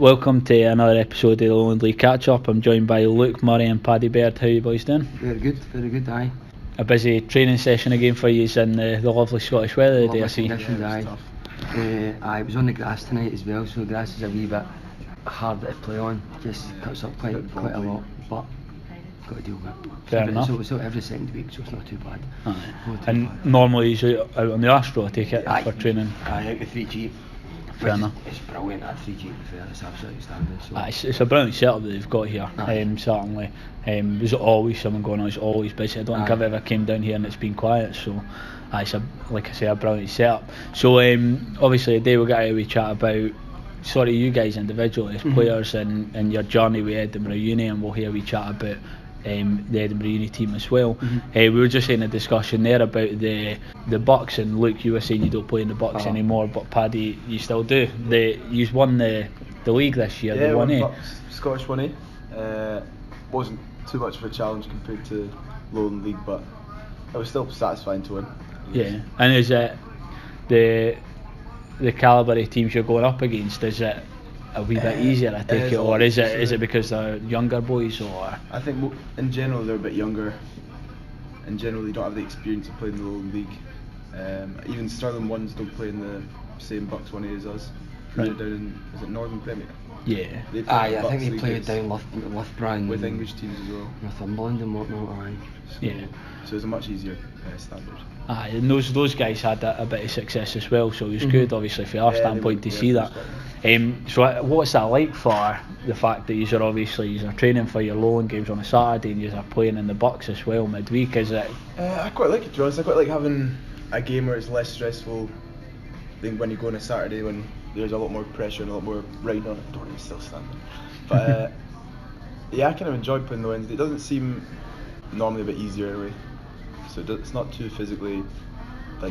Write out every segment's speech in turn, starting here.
Welcome to another episode of the Lowland League Catchup. I'm joined by Luke Murray and Paddy Baird. How you boys doing? Very good, aye. A busy training session again for you in the lovely Scottish weather today, I see. Conditions, aye. It was on the grass tonight as well, so the grass is a wee bit hard to play on. Just cuts up quite a lot, but got to deal with it. Fair enough. So every second week, so it's not too bad. And normally you're out on the Astro, I take it, for training? Aye, out the 3G. Fair enough. It's brilliant at 3G, to be fair. It's absolutely standard. So. It's a brilliant setup that they've got here, certainly. There's always something going on, it's always busy. I don't think I've ever came down here and it's been quiet, so it's a brilliant setup. So obviously today we'll get a wee chat about you guys individually as players and your journey with Edinburgh Uni, and we'll hear a wee chat about the Edinburgh Uni team as well. We were just in a discussion there about the Bucks, and Luke, you were saying you don't play in the Bucks anymore, but Paddy, you still do. You won the league this year, the 1A. Bucks, Scottish 1A. Wasn't too much of a challenge compared to Lowland League, but it was still satisfying to win. Yeah, and is it the calibre of teams you're going up against? Is it a wee bit easier, I take it, or is it because they're younger boys, or? I think in general they're a bit younger. In general, they don't have the experience of playing the Lowland League. Even Stirling ones don't play in the same Bucks 1A as us. Right. They're down in, is it Northern Premier? Yeah. I think they play down Loughborough with English teams as well. Northumberland and whatnot. So it's a much easier standard. And those guys had a bit of success as well, so it was good, obviously, from our standpoint to see that. So what's that like for the fact that you're obviously training for your Lowland games on a Saturday and you're playing in the Bucks as well midweek? Is it? I quite like it, to be honest. I quite like having a game where it's less stressful than when you go on a Saturday when there's a lot more pressure and a lot more riding on it. Don't even still standing. But I kind of enjoy playing the Wednesday. It doesn't seem normally a bit easier anyway, so it's not too physically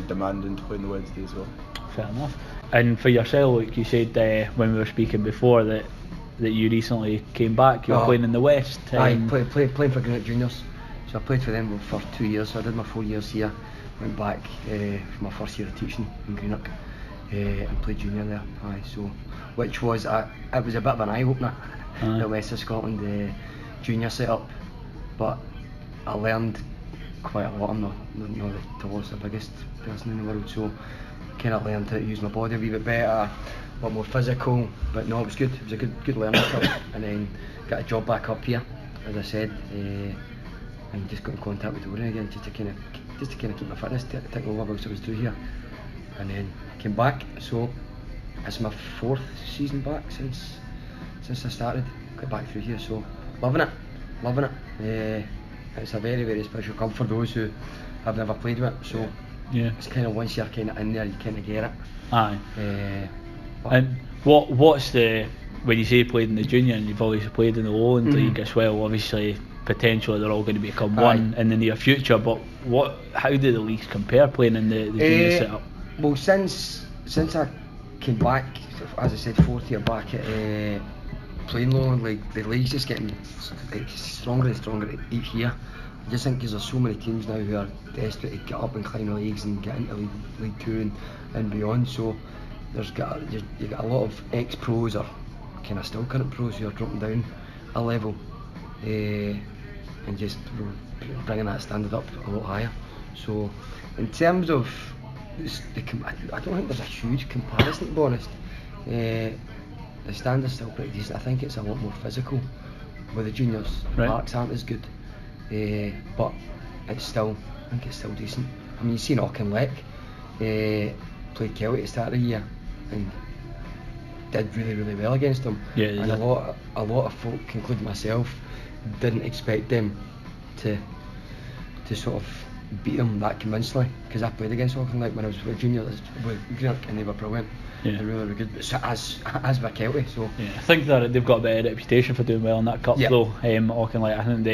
demanding to play on the Wednesday as well. Fair enough. And for yourself, like you said when we were speaking before that you recently came back, you were playing in the West. Playing for Greenock Juniors. So I played for them for 2 years. So I did my 4 years here, went back for my first year of teaching in Greenock and played junior there. Which was it was a bit of an eye opener, the West of Scotland junior setup, but I learned quite a lot. I'm not the tallest, the biggest person in the world, so kind of learned how to use my body a wee bit better, a lot more physical. But no, it was good. It was a good learning curve, and then got a job back up here, as I said, and just got in contact with Dorian again, just to kind of keep my fitness, take the levels I was doing here, and then came back. So it's my 4th season back since I started. Got back through here, so loving it. It's a very, very special club for those who have never played with it. So it's kind of once you're kind of in there, you kind of get it. Aye. And what's when you say played in the junior, and you've always played in the Lowland League as well, obviously potentially they're all going to become one in the near future, but how do the leagues compare playing in the junior setup? Well, since I came back, as I said, 4th year back at playing Lowland League, the league's just getting stronger and stronger each year. I just think because there's so many teams now who are desperate to get up and climb the leagues and get into League 2 and beyond, so you got a lot of ex-pros or kind of still current pros who are dropping down a level and just bringing that standard up a lot higher. So in terms of I don't think there's a huge comparison, to be honest. The standard's still pretty decent. I think it's a lot more physical with the juniors. The parks aren't as good, but I think it's still decent. I mean, you see Auchinleck played Kelly at the start of the year and did really, really well against them. And a lot of folk, including myself, didn't expect them to sort of beat them that convincingly, because I played against Auchinleck when I was with juniors with Greenock, and they were brilliant. They're really, really good. So as with Kelty, so I think that they've got a bit of reputation for doing well in that cup though. Auchinleck, I think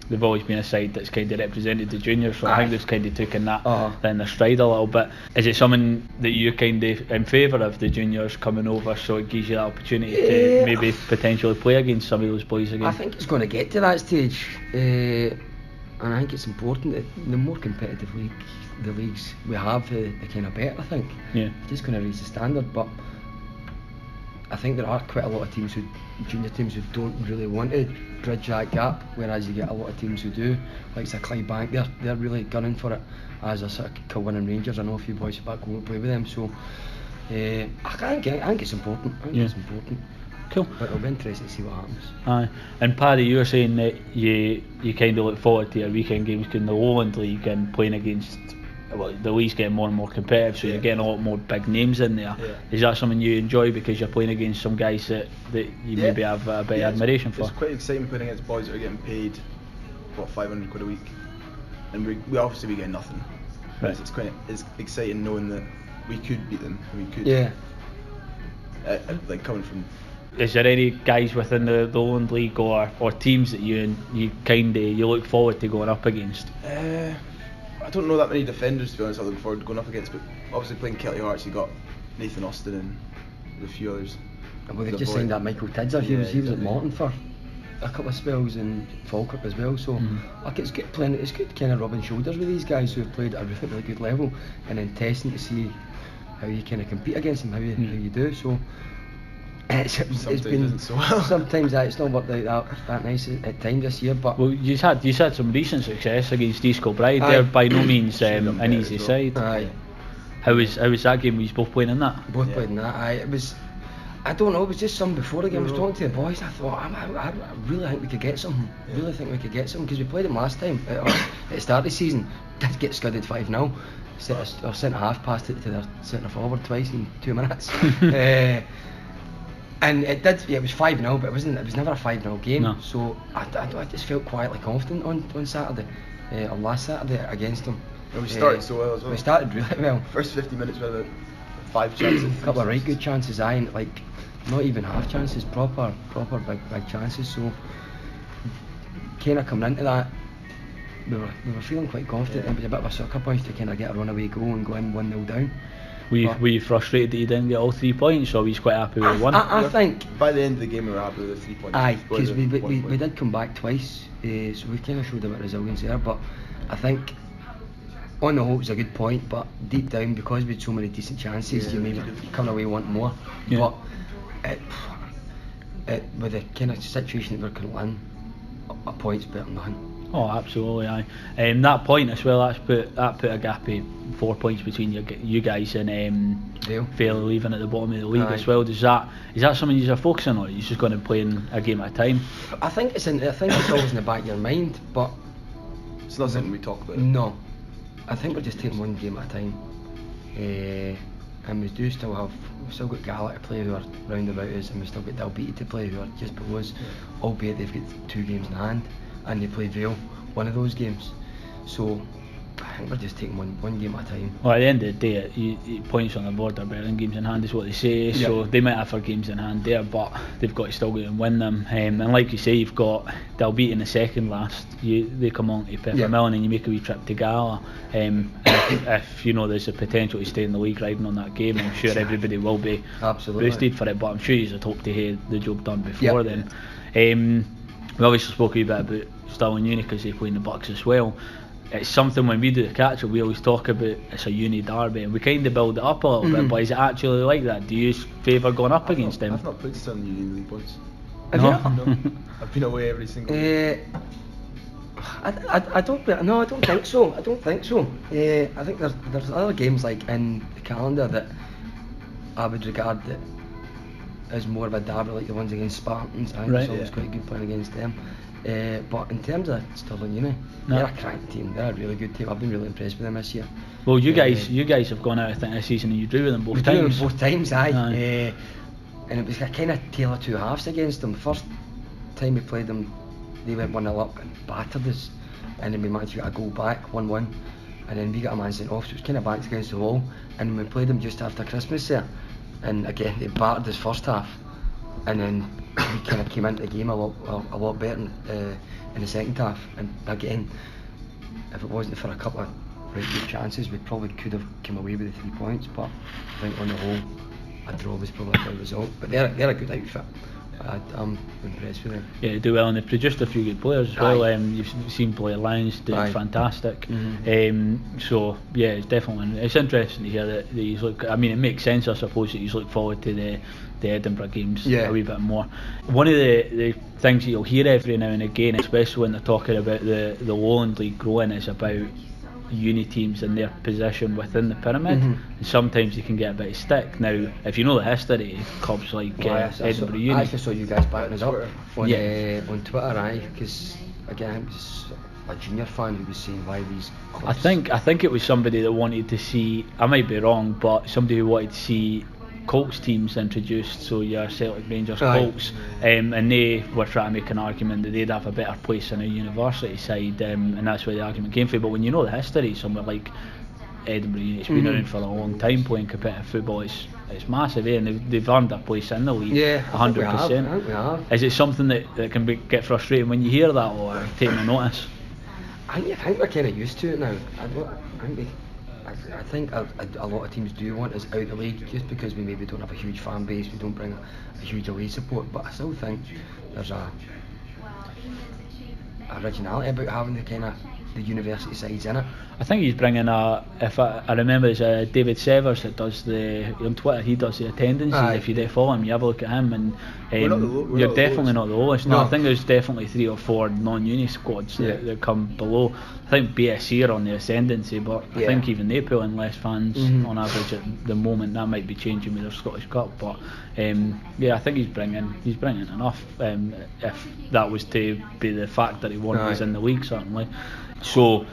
they've always been a side that's kind of represented the juniors, so I think they've kind of taken that in their stride a little bit. Is it something that you're kind of in favour of, the juniors coming over, so it gives you that opportunity to maybe potentially play against some of those boys again? I think it's going to get to that stage, and I think it's important that the more competitive the leagues we have, the kind of better, I think. Just going to raise the standard, but I think there are quite a lot of teams junior teams who don't really want to bridge that gap, whereas you get a lot of teams who do, like Clydebank, they're really gunning for it, as a sort of Kilwinning Rangers. I know a few boys back home who play with them, so I think it's important. It's important. Cool. But it'll be interesting to see what happens. Aye. And Paddy, you were saying that you kind of look forward to your weekend games in the Lowland League and playing against, well, the league's getting more and more competitive, so you're getting a lot more big names in there. Yeah. Is that something you enjoy because you're playing against some guys that you maybe have a bit of admiration for? It's quite exciting playing against boys that are getting paid, what, £500 a week, and we obviously be getting nothing. Right. It's exciting knowing that we could beat them. And we could. Yeah. Like coming from. Is there any guys within the Lowland League or teams that you look forward to going up against? I don't know that many defenders, to be honest, I'm looking forward to going up against, but obviously playing Kelly Hearts, you got Nathan Austin and a few others. Well, they've just signed that Michael Tidser. He was at Morton for a couple of spells and Falkirk as well, so like it's good playing. It's good kind of rubbing shoulders with these guys who have played at a really good level, and then testing to see how you kind of compete against them, how you do. So it's been so well. Sometimes it's not worked out that nice at times this year, but you had some recent success against East Kilbride. They're by no means an easy side. Aye. How was that game? Were you both playing in that? Both played in that. Aye. It was. I don't know. It was just some before the game. I was talking to the boys. I thought I really think we could get something. Really think we could get something because we played them last time at the start of the season. Did get scudded 5-0. Our centre half passed it to their centre forward twice in 2 minutes. And it did. Yeah, it was 5-0, but it was never a 5-0 game. No. So I just felt quietly confident on Saturday, or last Saturday against them. Well, we started so well as well. We started really well. First 50 minutes with about 5 chances. A couple of right good chances, and like not even half chances, proper big chances. So kind of coming into that, we were feeling quite confident. It was a bit of a sucker punch to kind of get a runaway goal and go in 1-0 down. Were you frustrated that you didn't get all 3 points, or were you quite happy with one? I think by the end of the game we were happy with the 3 points. Aye, because we did come back twice, so we kind of showed a bit of resilience there. But I think on the whole it was a good point, but deep down, because we had so many decent chances, you maybe come away wanting more. But with the kind of situation that we're kind of in, a point's better than nothing. Oh, absolutely, aye. That point as well, that put a gap of 4 points between you guys and Vale leaving at the bottom of the league as well. Is that something you're focusing on, or are you just going to play in a game at a time? I think it's always in the back of your mind, but it's not something we talk about. No, I think we're just taking one game at a time, and we've still got Gala to play who are round about us, and we've still got Dalbeattie to play who are just below us, albeit they've got 2 games in hand. And they play Vale one of those games, so I think we're just taking one game at a time. Well, at the end of the day, points on the board are better than games in hand is what they say. So they might have their games in hand there, but they've got to still go and win them. And like you say, you've got Dalbeattie in the second last. They come on to Peffermillan and you make a wee trip to Gala. If you know there's a potential to stay in the league riding on that game, I'm sure everybody will be boosted for it. But I'm sure you just hope to hear the job done before then. We obviously spoke a wee bit about Stirling Uni because they play in the Bucks as well. It's something when we do the Catchup, we always talk about it's a uni derby, and we kind of build it up a little bit. But is it actually like that? Do you favour going up against them? I've not played Stirling Uni in the league once. Have you? No. I've been away every single week. I don't think so. I think there's other games like in the calendar that I would regard that as more of a derby, like the ones against Spartans. I think it's always quite good playing against them. But in terms of Stirling Uni, they're a crank team. They're a really good team. I've been really impressed with them this year. Well, you guys have gone out I think this season and you drew with them both times. Both times, aye. And it was a kind of tale of two halves against them. First time we played them, they went 1-0 up and battered us, and then we managed to get a goal back, 1-1, and then we got a man sent off, so it was kind of backs against the wall. And we played them just after Christmas there, and again they battered us first half, and then we kind of came into the game a lot better in the second half. And again, if it wasn't for a couple of right good chances, we probably could have come away with the 3 points. But I think on the whole, a draw was probably a good result. But they're a good outfit. I'm impressed with them. Yeah, they do well, and they've produced a few good players as well. You've seen Blair Lyons doing fantastic. So yeah, it's interesting to hear that he's look. I mean, it makes sense, I suppose, that he's look forward to the Edinburgh games a wee bit more. One of the things that you'll hear every now and again, especially when they're talking about the Lowland League growing, is about uni teams and their position within the pyramid, and sometimes they can get a bit of stick. Now, if you know the history of clubs like Edinburgh Uni, I actually saw you guys backing us up on Twitter, because again, it was a junior fan who was saying why these clubs. I think it was somebody that wanted to see, I might be wrong, but somebody who wanted to see Colts teams introduced, so your Celtic, Rangers, Colts, and they were trying to make an argument that they'd have a better place in a university side, and that's where the argument came from. But when you know the history, somewhere like Edinburgh Uni, it's been around for a long time playing competitive football. It's massive, and they've earned their place in the league. 100%. I think we have. Is it something that can get frustrating when you hear that, or taking a notice? I think we're kind of used to it now. I think a lot of teams do want us out of the league just because we maybe don't have a huge fan base, we don't bring a huge away support, but I still think there's a originality about having the kind of the university sides in it. I think he's bringing if I remember, there's David Severs that does on Twitter, he does the attendances. If you follow him, you have a look at him, and you're definitely not the lowest. No, I think there's definitely 3 or 4 non-uni squads that come below. I think BSC are on the ascendancy, but I think even they pull in less fans on average at the moment. That might be changing with their Scottish Cup, but I think he's bringing enough. If that was to be the fact that he wanted us in the league, certainly. So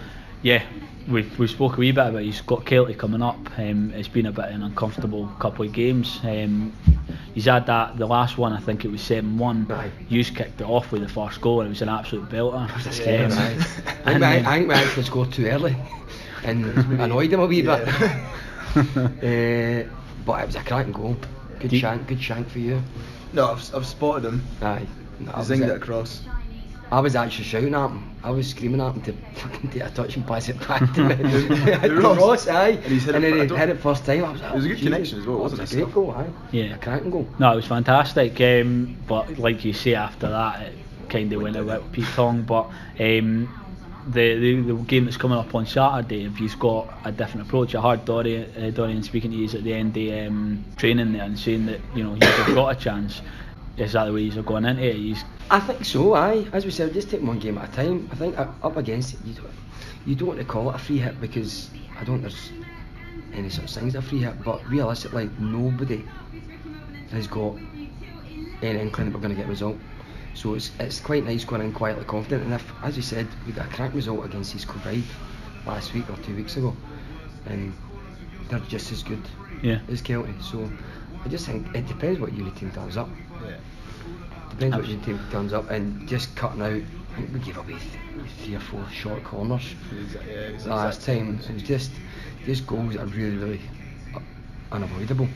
yeah, we spoke a wee bit about, he's got Celtic coming up. It's been a bit of an uncomfortable couple of games. He's had that, the last one, I think it was 7-1. Hughes kicked it off with the first goal, and it was an absolute belter. I think we actually scored too early and annoyed him a wee bit. But it was a cracking goal. Good shank for you. No, I've spotted him. He zinged it across. I was actually shouting at him. I was screaming at him to fucking take a touch and pass it back to me. Ross, and then he hit it first time. I was like, it was a good connection as well, wasn't it? It was a great goal, Yeah. A cracking goal. No, it was fantastic. But like you say, after that, it kind of went a bit Pete Tong. But the game that's coming up on Saturday, if he's got a different approach, I heard Dorian speaking to you at the end of training there and saying that he's got a chance. Is that the way he's going into it? I think so, as we said, just take one game at a time. I think up against it, you don't want to call it a free hit, because I don't think there's any such thing as a free hit, but realistically nobody has got any inkling that we're going to get a result. So it's quite nice going in quietly confident, and if, as you said, we got a crack result against East Kilbride last week or 2 weeks ago, and they're just as good as Celtic, so I just think it depends what uni team turns up. Depends what uni team turns up, and just cutting out, I think we gave away 3 or 4 short corners last time. It was just goals that are really, really unavoidable.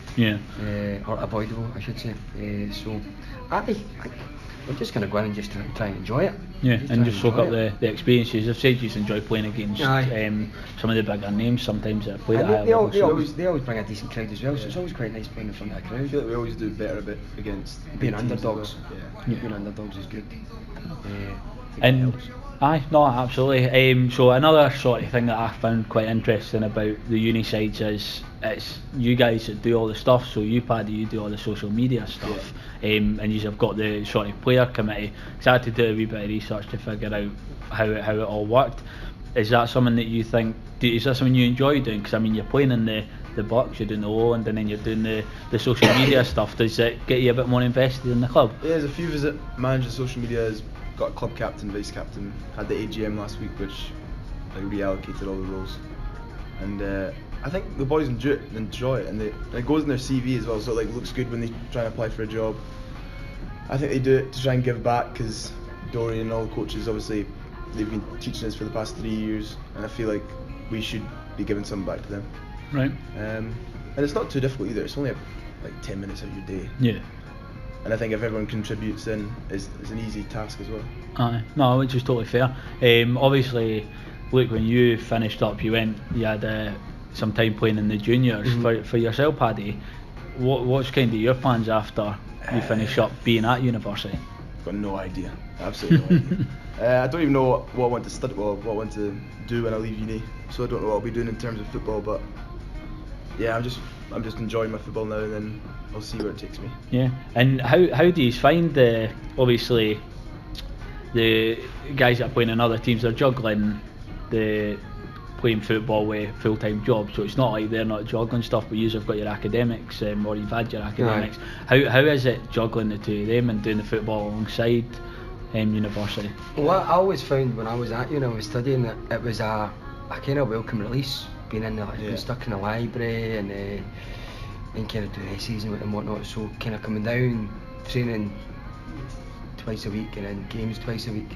Or avoidable, I should say. So we're just going to go in and just try and enjoy it. And just soak up the experiences. I've said you enjoy playing against some of the bigger names sometimes that play that. They always bring a decent crowd as well, so it's always quite nice playing in front of a crowd. I feel like we always do better a bit against being underdogs. Being underdogs is good. Absolutely. So another sort of thing that I found quite interesting about the uni sides is it's you guys that do all the stuff. So you, Paddy, you do all the social media stuff, and you've got the sort of player committee. So I had to do a wee bit of research to figure out how it all worked. Is that something that you think? Is that something you enjoy doing? Because I mean, you're playing in the Bucks, you're doing the Lowland, and then you're doing the social media stuff. Does it get you a bit more invested in the club? Yeah, there's a few visit managers social media. Got a club captain, vice captain. Had the AGM last week, which reallocated all the roles, and I think the boys enjoy it, and it goes in their CV as well. So it looks good when they try and apply for a job. I think they do it to try and give back, because Dorian and all the coaches, obviously, they've been teaching us for the past 3 years, and I feel like we should be giving something back to them. Right. And it's not too difficult either. It's only like 10 minutes of your day. Yeah. And I think if everyone contributes, then it's an easy task as well. No, which is totally fair. Obviously, Luke, when you finished up, you had some time playing in the juniors. For yourself, Paddy, what's kind of your plans after you finish up being at university? Got no idea, absolutely no idea. I don't even know what I want to study, what I want to do when I leave uni. So I don't know what I'll be doing in terms of football, but yeah, I'm just enjoying my football now, and then I'll see where it takes me. Yeah, and how do you find obviously the guys that are playing in other teams are juggling the playing football with full-time jobs, so it's not like they're not juggling stuff, but you've got your academics, or you've had your academics. Right. How is it juggling the two of them and doing the football alongside university? Well, I always found when I was at uni, I was studying, that it was a kind of welcome release, being in being stuck in the library and kind of doing essays and whatnot. So kind of coming down, training twice a week and then games twice a week,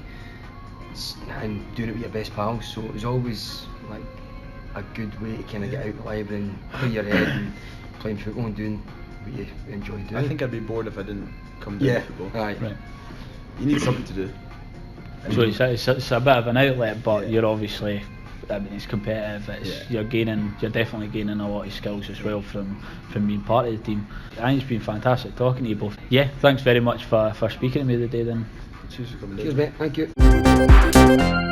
and doing it with your best pals. So it was always like a good way to kind of get out of the library and clear your head and playing football and doing what you enjoy doing. I think I'd be bored if I didn't come down to football. Right. You need something to do. So it's a bit of an outlet, but you're obviously, I mean, it's competitive. You're definitely gaining a lot of skills as well from being part of the team. I think it's been fantastic talking to you both. Yeah, thanks very much for speaking to me today then. Cheers for coming. Cheers, mate. Thank you.